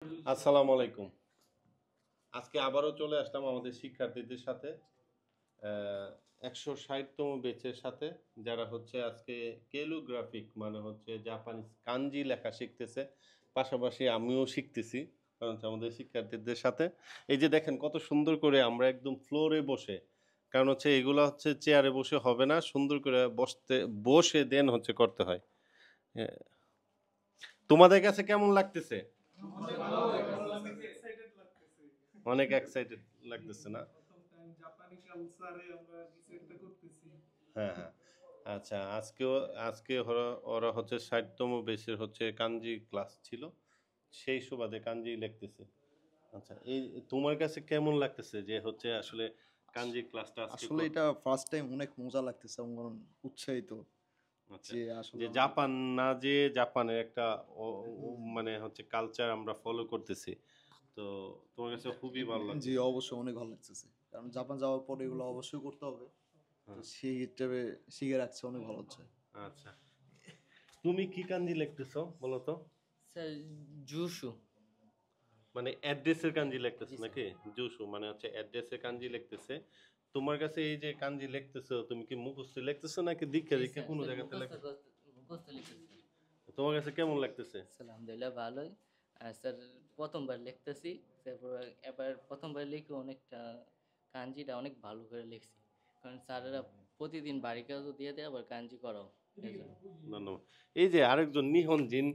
আসসালামু আলাইকুম। আজকে আবারও চলে আসলাম আমাদের শিক্ষার্থীদের সাথে ১৬০তম ব্যাচের সাথে যারা হচ্ছে আজকে ক্যালিগ্রাফিক মানে হচ্ছে জাপানিজ কাঞ্জি লেখা শিখতেছে। পাশাপাশি আমিও শিখতেছি। কারণ হচ্ছে আমাদের শিক্ষার্থীদের সাথে। এই যে দেখেন কত সুন্দর করে আমরা একদম ফ্লোরে বসে, কারণ হচ্ছে এগুলা হচ্ছে চেয়ারে বসে হবে না, সুন্দর করে বসে দেন হচ্ছে করতে হয়। হ্যাঁ। তোমাদের কাছে কেমন লাগতেছে? অনেক এক্সাইটেড লাগতেছে না? হ্যাঁ, হ্যাঁ। আচ্ছা, আজকে ওরা ওরা হচ্ছে ৬০তম বেসের হচ্ছে কাঞ্জি ক্লাস ছিল। সেই সুবাদে কাঞ্জি লিখতেছে। আচ্ছা, এই তোমার কাছে কেমন লাগতেছে যে হচ্ছে আসলে কাঞ্জি ক্লাসটা আজকে আসলে এটা ফার্স্ট টাইম অনেক মজা লাগতেছে এবং উৎসাহিত আচ্ছা, যে আসলে যে জাপান না, যে জাপানের একটা মানে হচ্ছে কালচার আমরা ফলো করতেছি। তো তোমার কাছে খুবই ভালো জি লাগতেছে। অবশ্যই অনেক ভালো লাগতেছে কারণ জাপান যাওয়ার পরে এগুলো অবশ্যই করতে হবে। তো হ্যাঁ, সেই হিসেবে শিখে রাখছে অনেক ভালো হচ্ছে। আচ্ছা। তুমি কি কাঞ্জি লিখতেছো বলো তো? স্যার জুসু। মানে অ্যাড্রেসের কাঞ্জি লিখতেছে জি স্যার। নাকি? জুসু মানে হচ্ছে অ্যাড্রেসের কাঞ্জি লিখতেছে। তোমার কাছে এই যে কাঞ্জি লিখতেছো, তুমি কি মুখস্থ লিখতেছো নাকি দীক্ষা জি দীক্ষা স্যার, কোনো স্যার জায়গাতে মুখস্থ লেখা? মুখস্থ লিখতেছি। তোমার কাছে কেমন লাগতেছে? স্যার আলহামদুলিল্লাহ ভালোই। স্যার প্রথমবার লিখতেছি। তারপর এবার প্রথমবার লিখে অনেকটা কাঞ্জিটা অনেক ভালো করে লিখছি। কারণ স্যারেরা প্রতিদিন বাড়ি কাজও দিয়ে দেয় আবার কাঞ্জি করাও। এজন্য। ধন্যবাদ। এই যে আরেকজন নিহন জিন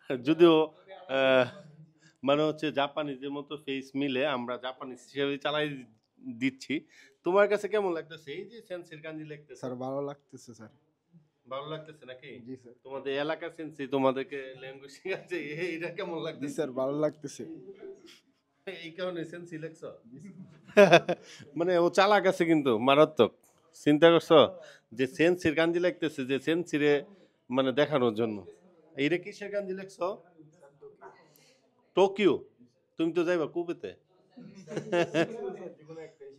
যদিও আহ, মানে হচ্ছে জাপানিজের মতো ফেস মিলে আমরা জাপানিজ হিসেবে চালাই দিচ্ছি। তোমার কাছে কেমন লাগতেছে এই যে সেন্সির কাঞ্জি লিখতেছে? স্যার ভালো লাগতেছে স্যার। ভালো লাগতেছে নাকি? জি স্যার। তোমাদের এলাকা সেন্সি তোমাদেরকে ল্যাঙ্গুয়েজ শেখাচ্ছে, এইটা কেমন জি লাগতেছে? স্যার ভালো লাগতেছে। এই কারণে সেন্সি লেখছ? মানে ও চালাক আছে কিন্তু মারাত্মক। চিন্তা করছো যে সেন্সির কাঞ্জি লাগতেছে, যে সেন্সিরে মানে দেখানোর জন্য। এইটা কিসের কাঞ্জি লেখছো? টোকিও। তুমি তো যাইবা কুবেতে।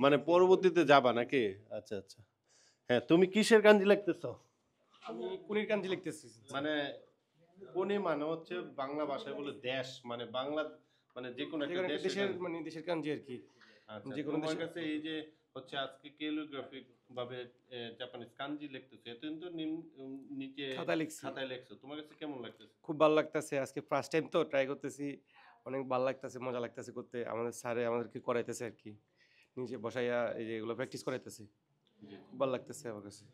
মানে পরবর্তীতে যাবা নাকি? আচ্ছা আচ্ছা। হ্যাঁ, তুমি কিসের কাঞ্জি লিখতেছো? আমি কুনির কাঞ্জি লিখতেছি। মানে কোনি মানে হচ্ছে বাংলা ভাষায় বলে দেশ, মানে বাংলা মানে যে কোনো একটা যেকোনো একটা দেশের দেশের কাঞ্জি। মানে দেশের কাঞ্জি আর কি। আচ্ছা, যে কোনো তোমার দেশের কাছে এই যে হচ্ছে আজকে ক্যালিগ্রাফিক ভাবে জাপানিজ কাঞ্জি লিখতেছে, এত কিন্তু নিচে খাতায় লিখছি। খাতায় লেখছো, তোমার কাছে কেমন লাগতেছে? খুব ভালো লাগতেছে। আজকে ফার্স্ট টাইম তো ট্রাই করতেছি। অনেক ভালো লাগতেছে, মজা লাগতেছে করতে। আমাদের স্যারে আমাদেরকে করাইতেছে আর কি। নিজে বসাইয়া এই যে এগুলো প্র্যাকটিস করাইতেছে। জি। খুব ভালো লাগতেছে আমার কাছে।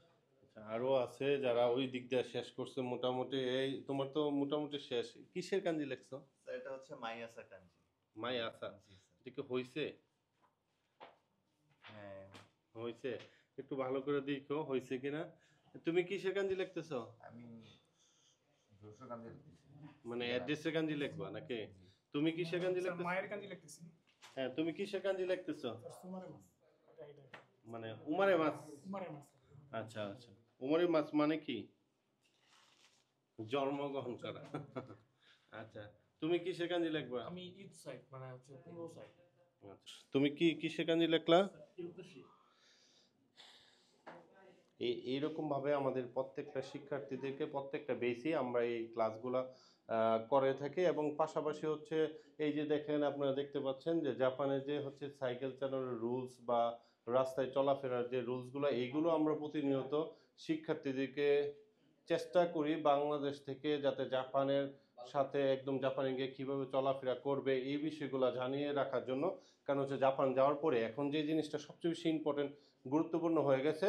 আচ্ছা, আরো আছে যারা ওই দিক দিয়ে শেষ করছে মোটামুটি। এই তোমার তো মোটামুটি শেষ। কিসের কাঞ্জি লেখছো? স্যার এটা হচ্ছে মাইয়াসা কাঞ্জি। মাই আসা। জি স্যার। এটা কি হইছে? হ্যাঁ, হইছে। একটু ভালো করে দেখো হইছে কিনা। তুমি কিসের কাঞ্জি লিখতেছো? আমি জোশো কাঞ্জি লিখতেছি। মানে সিঙ্গারা। অ্যাড্রেসের কাঞ্জি লিখবা নাকি? জি। তুমি কিসের কাঞ্জি স্যার লিখতেছো? মায়ের কাজে লিখতেছি। হ্যাঁ, তুমি কিসের কাঞ্জি লিখতেছো? স্যার সুমারে মাছ। এটা। মানে উমারে মাছ। সুমারে মাছ। আচ্ছা আচ্ছা। উমারে মাছ মানে কি? জন্মগ্রহণ করা। আচ্ছা, তুমি কিসের কাঞ্জি লিখবা? আমি ঈদ সাইড মানে হচ্ছে 15 সাইড। আচ্ছা, তুমি কি কিসের কাঞ্জি লিখলা? ইউতেশি। এইরকম ভাবে আমাদের প্রত্যেকটা শিক্ষার্থীদেরকে প্রত্যেকটা বেসই আমরা এই ক্লাসগুলা করে থাকি, এবং পাশাপাশি হচ্ছে এই যে দেখেন আপনারা দেখতে পাচ্ছেন যে জাপানের যে হচ্ছে সাইকেল চালানোর রুলস বা রাস্তায় চলাফেরার যে রুলসগুলো, এইগুলো আমরা প্রতিনিয়ত শিক্ষার্থীদেরকে চেষ্টা করি বাংলাদেশ থেকে যাতে জাপানের সাথে একদম জাপানে গিয়ে কীভাবে চলাফেরা করবে এই বিষয়গুলো জানিয়ে রাখার জন্য। কারণ হচ্ছে জাপান যাওয়ার পরে এখন যে জিনিসটা সবচেয়ে বেশি ইম্পর্টেন্ট গুরুত্বপূর্ণ হয়ে গেছে,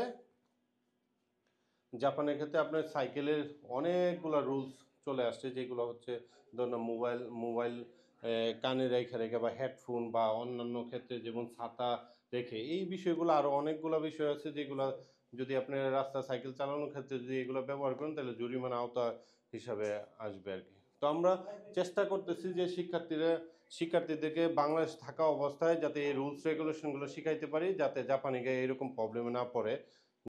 জাপানের ক্ষেত্রে আপনার সাইকেলের অনেকগুলা রুলস চলে আসছে, যেগুলো হচ্ছে ধরুন মোবাইল কানে রেখে রেখে বা হেডফোন বা অন্যান্য ক্ষেত্রে যেমন ছাতা রেখে, এই বিষয়গুলো আরও অনেকগুলো বিষয় আছে যেগুলো যদি আপনি রাস্তা সাইকেল চালানোর ক্ষেত্রে যদি এগুলো ব্যবহার করেন তাহলে জরিমানা আওতা হিসাবে আসবে আর কি। তো আমরা চেষ্টা করতেছি যে শিক্ষার্থীদেরকে বাংলাদেশ থাকা অবস্থায় যাতে এই রুলস রেগুলেশনগুলো শিখাইতে পারি, যাতে জাপানে গিয়ে এরকম প্রবলেমে না পড়ে।